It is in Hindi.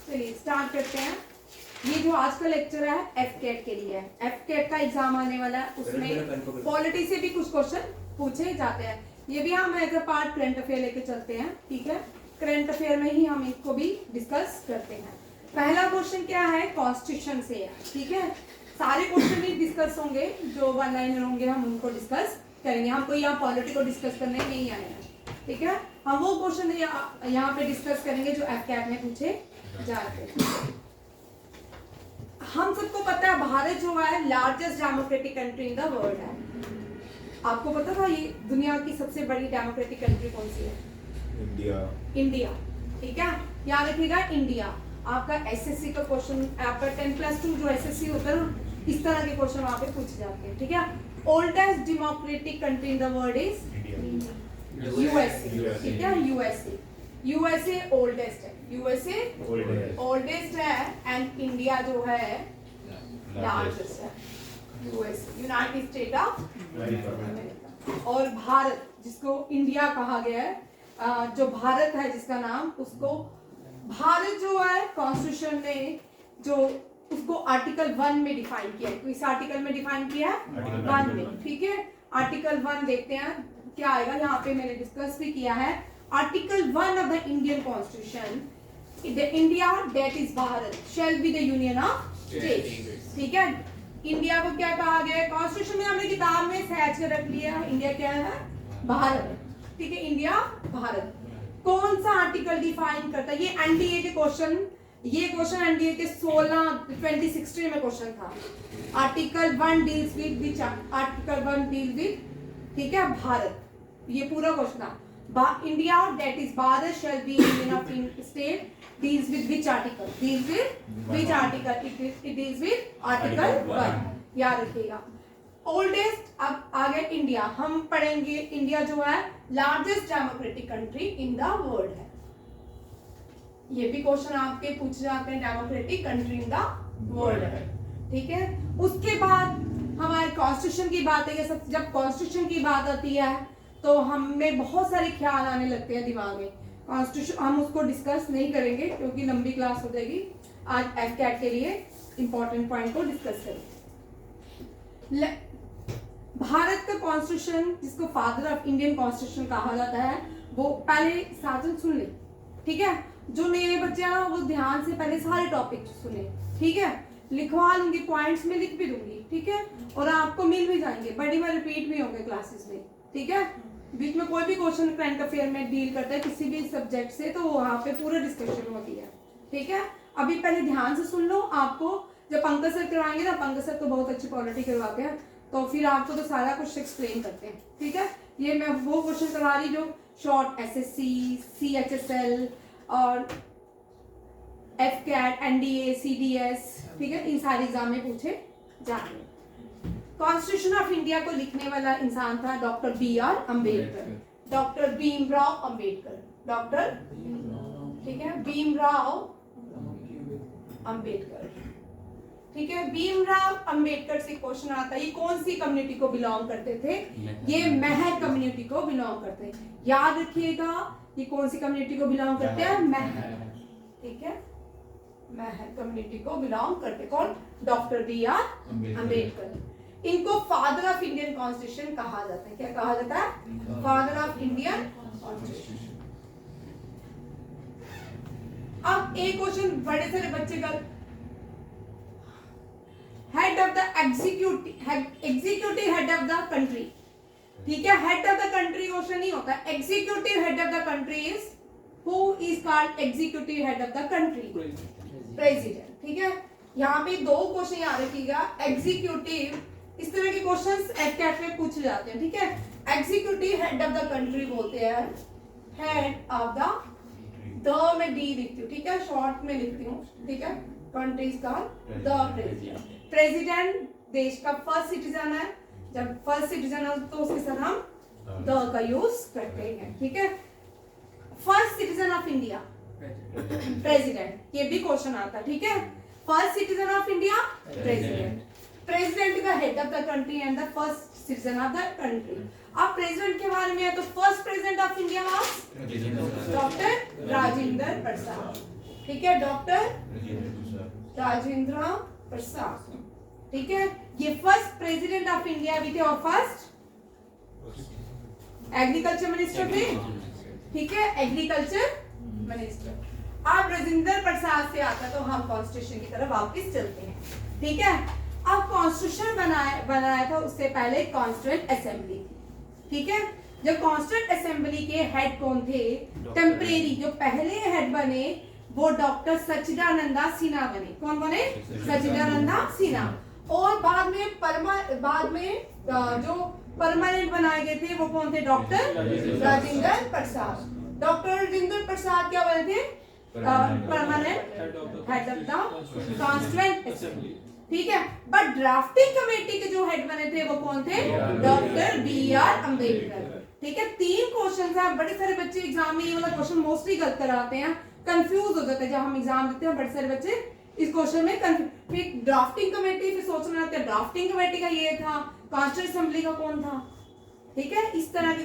चलिए स्टार्ट करते हैं। ये जो आज का लेक्चर है एफकेट के लिए है। एफकेट का एग्जाम आने वाला है, उसमें पॉलिटी से भी कुछ क्वेश्चन पूछे जाते हैं। ये भी हम as a part current affair लेके चलते हैं, ठीक है। करंट अफेयर में ही हम इसको भी डिस्कस करते हैं। पहला क्वेश्चन क्या है, कॉन्स्टिट्यूशन से है, ठीक है। सारे क्वेश्चन ही डिस्कस होंगे, जो वन लाइनर होंगे हम उनको डिस्कस करेंगे। हमको यहाँ पॉलिटी को डिस्कस करने नहीं आए हैं, ठीक है। हम वो क्वेश्चन यहाँ पे डिस्कस करेंगे जो एफकेट में पूछे जाते हैं। हम सबको पता है भारत जो है largest democratic country in the world है। आपको पता था ये दुनिया की सबसे बड़ी डेमोक्रेटिक कंट्री कौन सी है? इंडिया, ठीक है। याद रखिएगा इंडिया। आपका एसएससी का क्वेश्चन, आपका 10+2 जो एसएससी होता है ना, इस तरह के क्वेश्चन वहां पे पूछे जाते हैं, ठीक है। Oldest democratic country in the world is USA, ठीक है। यूएसए ओल्डेस्ट है, यूएसए ओल्डेस्ट है एंड इंडिया जो है लार्जेस्ट है, USA United state of America. और भारत जिसको इंडिया कहा गया है, जो भारत है जिसका नाम, उसको भारत जो है कॉन्स्टिट्यूशन ने जो उसको आर्टिकल 1 में डिफाइन किया है। तो इस आर्टिकल में डिफाइन किया है 1 में, ठीक है। आर्टिकल 1 देखते हैं क्या आएगा। यहाँ पे मैंने डिस्कस भी किया है। Article 1 of the Indian constitution, the India that is Bharat shall be the union of states, ठीक है। इंडिया को क्या कहा गया है कॉन्स्टिट्यूशन में? हमने किताब में सहज कर रख लिया। इंडिया क्या है? भारत, ठीक है। इंडिया भारत। कौन सा आर्टिकल डिफाइन करता है? ये एनडीए के क्वेश्चन, ये क्वेश्चन एनडीए के 2016 में क्वेश्चन था। Article 1 deals with which? Article 1 deal with, ठीक है, भारत। ये पूरा क्वेश्चन था। India that is Bharat shall be union of state deals with which article? Deals with which article? It deals with article 1। याद रखिएगा। ओल्डेस्ट, अब आ गया इंडिया। हम पढ़ेंगे इंडिया जो है largest democratic country in the world है। ये भी क्वेश्चन आपके पूछे जाते हैं, democratic country in the world है, ठीक है। उसके बाद हमारे कॉन्स्टिट्यूशन की बात है। जब कॉन्स्टिट्यूशन की बात आती है तो हमें बहुत सारे ख्याल आने लगते हैं दिमाग में। कॉन्स्टिट्यूशन हम उसको डिस्कस नहीं करेंगे क्योंकि लंबी क्लास हो जाएगी। आज एफकेट के लिए इंपॉर्टेंट पॉइंट को डिस्कस करेंगे। भारत का कॉन्स्टिट्यूशन, जिसको फादर ऑफ इंडियन कॉन्स्टिट्यूशन कहा जाता है, वो पहले साजन सुन ले, ठीक है। जो नए बच्चे हैं वो ध्यान से पहले सारे टॉपिक सुने, ठीक है। लिखवा लूंगी, पॉइंट्स में लिख भी दूंगी, ठीक है। और आपको मिल भी जाएंगे, बड़ी बार रिपीट भी होंगे क्लासेस में, ठीक है। बीच में कोई भी क्वेश्चन करंट अफेयर में डील करता है किसी भी सब्जेक्ट से, तो वहां पे पूरा डिस्कशन होती है, ठीक है। अभी पहले ध्यान से सुन लो। आपको जब पंकज सर करवाएंगे ना, पंकज सर तो बहुत अच्छी पॉलिटी करवाते हैं, तो फिर आपको तो सारा कुछ एक्सप्लेन करते हैं, ठीक है। ये मैं वो क्वेश्चन करवा रही जो शॉर्ट एसएससी, सीएचएसएल और एफकेट, एनडीए, सीडीएस, ठीक है, इन सारे एग्जाम में पूछे जाते हैं। कॉन्स्टिट्यूशन ऑफ इंडिया को लिखने वाला इंसान था doctor B R. Ambedkar, doctor Bhimrao Ambedkar, doctor, ठीक है, भीमराव अम्बेडकर, ठीक है। भीमराव अम्बेडकर से क्वेश्चन आता है, ये कौन सी कम्युनिटी को बिलोंग करते थे? ये महर कम्युनिटी को बिलोंग करते हैं। याद रखिएगा, ये कौन सी कम्युनिटी को बिलोंग करते हैं? महर, ठीक है, महर कम्युनिटी को बिलोंग करते। कौन? Doctor B R. अम्बेडकर। इनको फादर ऑफ इंडियन कॉन्स्टिट्यूशन कहा जाता है। क्या कहा जाता है? Father of Indian constitution. अब एक क्वेश्चन बड़े सारे बच्चे का, head of the executive head of the country, ठीक है। Head of the country question नहीं होता। Executive head of the country is, who is called executive head of the country? President, ठीक है। यहाँ पे दो क्वेश्चन याद रखिएगा। एग्जीक्यूटिव, इस तरह के क्वेश्चंस एफकेट में पूछे जाते हैं, ठीक है। Executive head of the country बोलते हैं, हेड ऑफ द में डी लिखती हूँ, ठीक है, शॉर्ट में लिखती हूँ, ठीक है। कंट्री का द प्रेसिडेंट। प्रेसिडेंट देश का फर्स्ट सिटीजन है। जब फर्स्ट सिटीजन है तो उसके साथ हम द का यूज करते हैं, ठीक है। First citizen of India, president, ये भी क्वेश्चन आता है, ठीक है। First citizen of India, president. President का head of the country and the first citizen of the country. अब प्रेसिडेंट के बारे में है तो first president of India was doctor Rajendra Prasad, ठीक है, डॉक्टर राजेंद्र प्रसाद, ठीक है। ये फर्स्ट प्रेसिडेंट ऑफ इंडिया भी थे और फर्स्ट एग्रीकल्चर मिनिस्टर थे, ठीक है, एग्रीकल्चर मिनिस्टर। अब राजेंद्र प्रसाद से आता तो हम कॉन्स्टिट्यूशन की तरफ वापस चलते हैं, ठीक है। अब कॉन्स्टिट्यूशन बनाया था उससे पहले कॉन्स्टिट्यूएंट असेंबली थी, ठीक है। जब कॉन्स्टिट्यूएंट असेंबली के हेड कौन थे, टेम्परेरी जो पहले हेड बने वो डॉक्टर सच्चिदानंदा सिन्हा बने। कौन बने? सच्चिदानंदा सिन्हा। और बाद में जो परमानेंट बनाए गए थे वो कौन थे? डॉक्टर राजेंद्र प्रसाद। डॉक्टर राजेंद्र प्रसाद क्या बने थे? Permanent head of the constituent assembly, ठीक है। बट ड्राफ्टिंग कमेटी के जो हेड बने थे वो कौन थे? Doctor B R. अम्बेडकर, ठीक है। 3 क्वेश्चन है, बड़े सारे बच्चे एग्जाम में ये वाला क्वेश्चन मोस्टली गलत कराते हैं, कंफ्यूज हो जाते हैं जब हम एग्जाम देते हैं। बड़े सारे बच्चे इस क्वेश्चन में फिर ड्राफ्टिंग कमेटी फिर सोचना रहता है ड्राफ्टिंग कमेटी का ये था, कॉन्स्टिट्यूएंट असेंबली का कौन था, ठीक है। इस तरह के